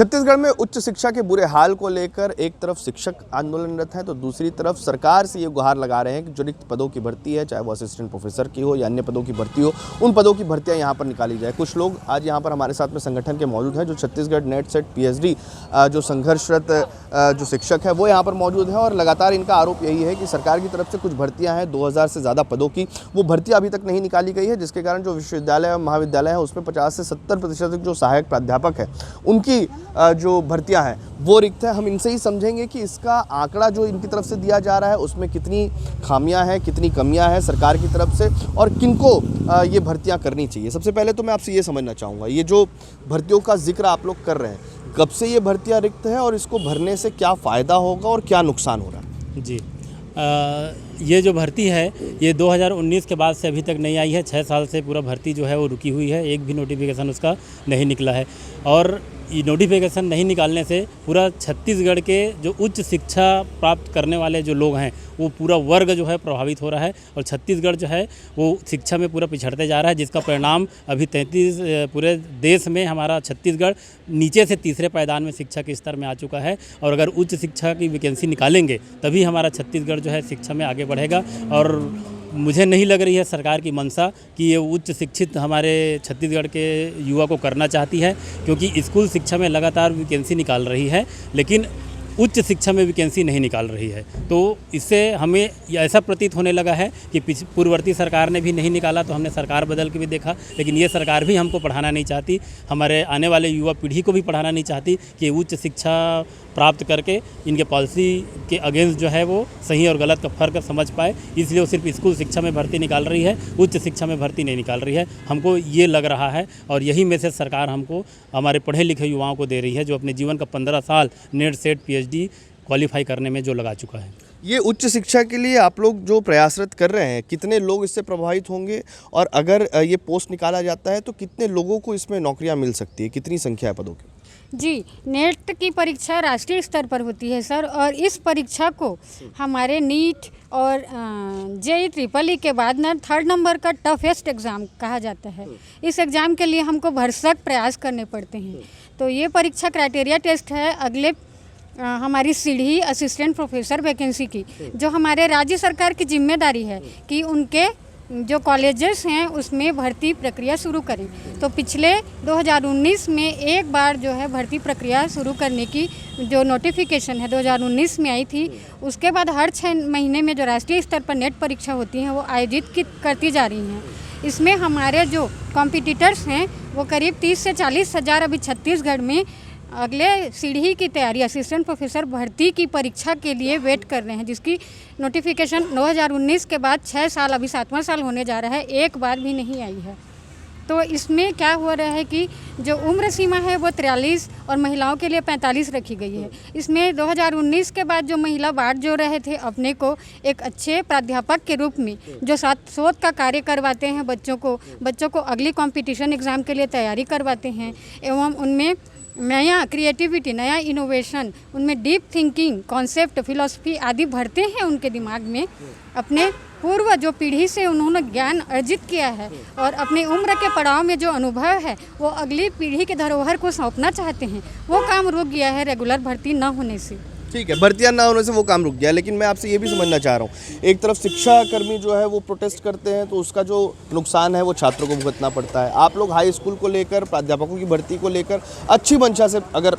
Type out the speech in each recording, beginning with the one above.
छत्तीसगढ़ में उच्च शिक्षा के बुरे हाल को लेकर एक तरफ शिक्षक आंदोलनरत हैं तो दूसरी तरफ सरकार से ये गुहार लगा रहे हैं कि जो रिक्त पदों की भर्ती है, चाहे वो असिस्टेंट प्रोफेसर की हो या अन्य पदों की भर्ती हो, उन पदों की भर्तियां यहाँ पर निकाली जाए। कुछ लोग आज यहाँ पर हमारे साथ में संगठन के मौजूद हैं, जो छत्तीसगढ़ नेट सेट पीएचडी जो संघर्षरत जो शिक्षक है वो यहाँ पर मौजूद हैं और लगातार इनका आरोप यही है कि सरकार की तरफ से कुछ भर्तियाँ हैं 2000 से ज़्यादा पदों की, वो भर्तियाँ अभी तक नहीं निकाली गई है, जिसके कारण जो विश्वविद्यालय महाविद्यालय है उसमें 50 से 70% जो सहायक प्राध्यापक है उनकी जो भर्तियां हैं वो रिक्त है। हम इनसे ही समझेंगे कि इसका आंकड़ा जो इनकी तरफ से दिया जा रहा है उसमें कितनी खामियां हैं, कितनी कमियां हैं सरकार की तरफ से और किनको ये भर्तियां करनी चाहिए। सबसे पहले तो मैं आपसे ये समझना चाहूँगा, ये जो भर्तियों का जिक्र आप लोग कर रहे हैं, कब से ये भर्तियाँ रिक्त है और इसको भरने से क्या फ़ायदा होगा और क्या नुकसान हो रहा है? जी, ये जो भर्ती है ये 2019 के बाद से अभी तक नहीं आई है। 6 साल से पूरा भर्ती जो है वो रुकी हुई है, एक भी नोटिफिकेशन उसका नहीं निकला है। और ये नोटिफिकेशन नहीं निकालने से पूरा छत्तीसगढ़ के जो उच्च शिक्षा प्राप्त करने वाले जो लोग हैं वो पूरा वर्ग जो है प्रभावित हो रहा है और छत्तीसगढ़ जो है वो शिक्षा में पूरा पिछड़ते जा रहा है, जिसका परिणाम अभी 33 पूरे देश में हमारा छत्तीसगढ़ नीचे से तीसरे पायदान में शिक्षा के स्तर में आ चुका है। और अगर उच्च शिक्षा की वैकेंसी निकालेंगे तभी हमारा छत्तीसगढ़ जो है शिक्षा में आगे बढ़ेगा। और मुझे नहीं लग रही है सरकार की मंशा कि ये उच्च शिक्षित हमारे छत्तीसगढ़ के युवा को करना चाहती है, क्योंकि स्कूल शिक्षा में लगातार वैकेंसी निकाल रही है लेकिन उच्च शिक्षा में वैकेंसी नहीं निकाल रही है। तो इससे हमें ऐसा प्रतीत होने लगा है कि पूर्ववर्ती सरकार ने भी नहीं निकाला तो हमने सरकार बदल के भी देखा, लेकिन ये सरकार भी हमको पढ़ाना नहीं चाहती, हमारे आने वाले युवा पीढ़ी को भी पढ़ाना नहीं चाहती कि उच्च शिक्षा प्राप्त करके इनके पॉलिसी के अगेंस्ट जो है वो सही और गलत का फ़र्क समझ पाए। इसलिए वो सिर्फ स्कूल शिक्षा में भर्ती निकाल रही है, उच्च शिक्षा में भर्ती नहीं निकाल रही है। हमको ये लग रहा है और यही मैसेज सरकार हमको हमारे पढ़े लिखे युवाओं को दे रही है, जो अपने जीवन का 15 साल नेट सेट पीएचडी क्वालिफाई करने में जो लगा चुका है। ये उच्च शिक्षा के लिए आप लोग जो प्रयासरत कर रहे हैं, कितने लोग इससे प्रभावित होंगे और अगर ये पोस्ट निकाला जाता है तो कितने लोगों को इसमें नौकरियां मिल सकती है, कितनी संख्या है पदों की? जी, नेट की परीक्षा राष्ट्रीय स्तर पर होती है सर, और इस परीक्षा को हमारे नीट और जेईई ट्रिपल ई के बाद ना 3rd नंबर का टफेस्ट एग्ज़ाम कहा जाता है। इस एग्ज़ाम के लिए हमको भरसक प्रयास करने पड़ते हैं। तो ये परीक्षा क्राइटेरिया टेस्ट है अगले हमारी सीढ़ी असिस्टेंट प्रोफेसर वैकेंसी की, जो हमारे राज्य सरकार की जिम्मेदारी है कि उनके जो कॉलेजेस हैं उसमें भर्ती प्रक्रिया शुरू करें। तो पिछले 2019 में एक बार जो है भर्ती प्रक्रिया शुरू करने की जो नोटिफिकेशन है 2019 में आई थी, उसके बाद हर 6 महीने में जो राष्ट्रीय स्तर पर नेट परीक्षा होती हैं वो आयोजित करती जा रही हैं। इसमें हमारे जो कॉम्पिटिटर्स हैं वो करीब 30 से 40 हज़ार अभी छत्तीसगढ़ में अगले सीढ़ी की तैयारी असिस्टेंट प्रोफेसर भर्ती की परीक्षा के लिए वेट कर रहे हैं, जिसकी नोटिफिकेशन 2019 के बाद 6 साल अभी 7वां साल होने जा रहा है, एक बार भी नहीं आई है। तो इसमें क्या हो रहा है कि जो उम्र सीमा है वो 43 और महिलाओं के लिए 45 रखी गई है। इसमें 2019 के बाद जो महिला बाट जो रहे थे अपने को एक अच्छे प्राध्यापक के रूप में जो शोध का कार्य करवाते हैं, बच्चों को अगली कॉम्पिटिशन एग्ज़ाम के लिए तैयारी करवाते हैं एवं उनमें नया क्रिएटिविटी, नया इनोवेशन, उनमें डीप थिंकिंग, कॉन्सेप्ट, फिलॉसफी आदि भरते हैं उनके दिमाग में। अपने पूर्व जो पीढ़ी से उन्होंने ज्ञान अर्जित किया है और अपनी उम्र के पड़ाव में जो अनुभव है वो अगली पीढ़ी के धरोहर को सौंपना चाहते हैं। वो काम रुक गया है रेगुलर भर्ती न होने से। ठीक है, भर्तियां ना होने से वो काम रुक गया, लेकिन मैं आपसे ये भी समझना चाह रहा हूँ, एक तरफ शिक्षा कर्मी जो है वो प्रोटेस्ट करते हैं तो उसका जो नुकसान है वो छात्रों को भुगतना पड़ता है। आप लोग हाई स्कूल को लेकर, प्राध्यापकों की भर्ती को लेकर अच्छी मंशा से अगर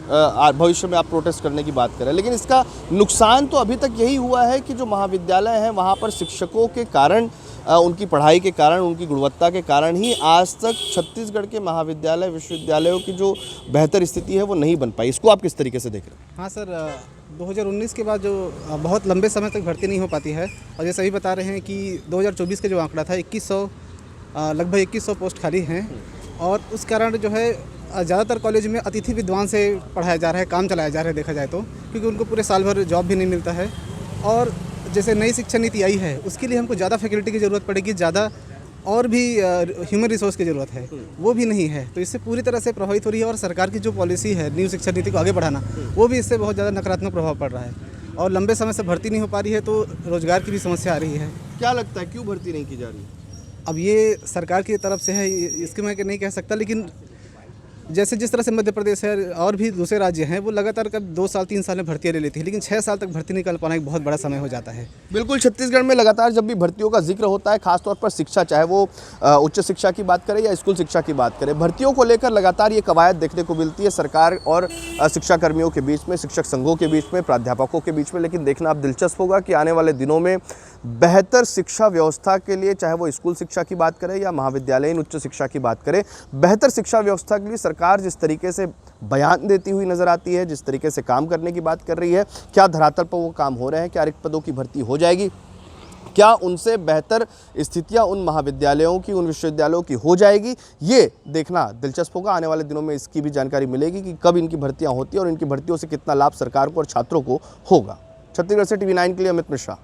भविष्य में आप प्रोटेस्ट करने की बात करें, लेकिन इसका नुकसान तो अभी तक यही हुआ है कि जो महाविद्यालय हैं वहाँ पर शिक्षकों के कारण, उनकी पढ़ाई के कारण, उनकी गुणवत्ता के कारण ही आज तक छत्तीसगढ़ के महाविद्यालय विश्वविद्यालयों की जो बेहतर स्थिति है वो नहीं बन पाई। इसको आप किस तरीके से देख रहे हैं? हाँ सर, 2019 के बाद जो बहुत लंबे समय तक भर्ती नहीं हो पाती है, और ये सही बता रहे हैं कि 2024 का जो आंकड़ा था 2100 लगभग 2100 पोस्ट खाली हैं, और उस कारण जो है ज़्यादातर कॉलेज में अतिथि विद्वान से पढ़ाया जा रहा है, काम चलाया जा रहा है देखा जाए तो, क्योंकि उनको पूरे साल भर जॉब भी नहीं मिलता है। और जैसे नई शिक्षा नीति आई है उसके लिए हमको ज़्यादा फैकल्टी की ज़रूरत पड़ेगी, ज़्यादा और भी ह्यूमन रिसोर्स की ज़रूरत है, वो भी नहीं है। तो इससे पूरी तरह से प्रभावित हो रही है, और सरकार की जो पॉलिसी है न्यू शिक्षा नीति को आगे बढ़ाना, वो भी इससे बहुत ज़्यादा नकारात्मक प्रभाव पड़ रहा है। और लंबे समय से भर्ती नहीं हो पा रही है तो रोज़गार की भी समस्या आ रही है। क्या लगता है क्यों भर्ती नहीं की जा रही है? अब ये सरकार की तरफ से है, इसके मैं नहीं कह सकता, लेकिन जैसे जिस तरह से मध्य प्रदेश है और भी दूसरे राज्य हैं, वो लगातार कर 2 साल 3 साल में भर्तियाँ ले लेती है, लेकिन 6 साल तक भर्ती निकाल पाना एक बहुत बड़ा समय हो जाता है। बिल्कुल, छत्तीसगढ़ में लगातार जब भी भर्तियों का जिक्र होता है, खासतौर पर शिक्षा, चाहे वो उच्च शिक्षा की बात करें या स्कूल शिक्षा की बात करें, भर्तियों को लेकर लगातार ये कवायद देखने को मिलती है सरकार और शिक्षा कर्मियों के बीच में, शिक्षक संघों के बीच में, प्राध्यापकों के बीच में। लेकिन देखना अब दिलचस्प होगा कि आने वाले दिनों में बेहतर शिक्षा व्यवस्था के लिए, चाहे वो स्कूल शिक्षा की बात करें या महाविद्यालयीन उच्च शिक्षा की बात करें, बेहतर शिक्षा व्यवस्था के लिए सरकार जिस तरीके से बयान देती हुई नजर आती है, जिस तरीके से काम करने की बात कर रही है, क्या धरातल पर वो काम हो रहे हैं? क्या रिक्त पदों की भर्ती हो जाएगी? क्या उनसे बेहतर स्थितियां उन महाविद्यालयों की, उन विश्वविद्यालयों की हो जाएगी? ये देखना दिलचस्प होगा। आने वाले दिनों में इसकी भी जानकारी मिलेगी कि कब इनकी भर्तियां होती हैं और इनकी भर्तियों से कितना लाभ सरकार को और छात्रों को होगा। छत्तीसगढ़ से TV9 के लिए अमित मिश्रा।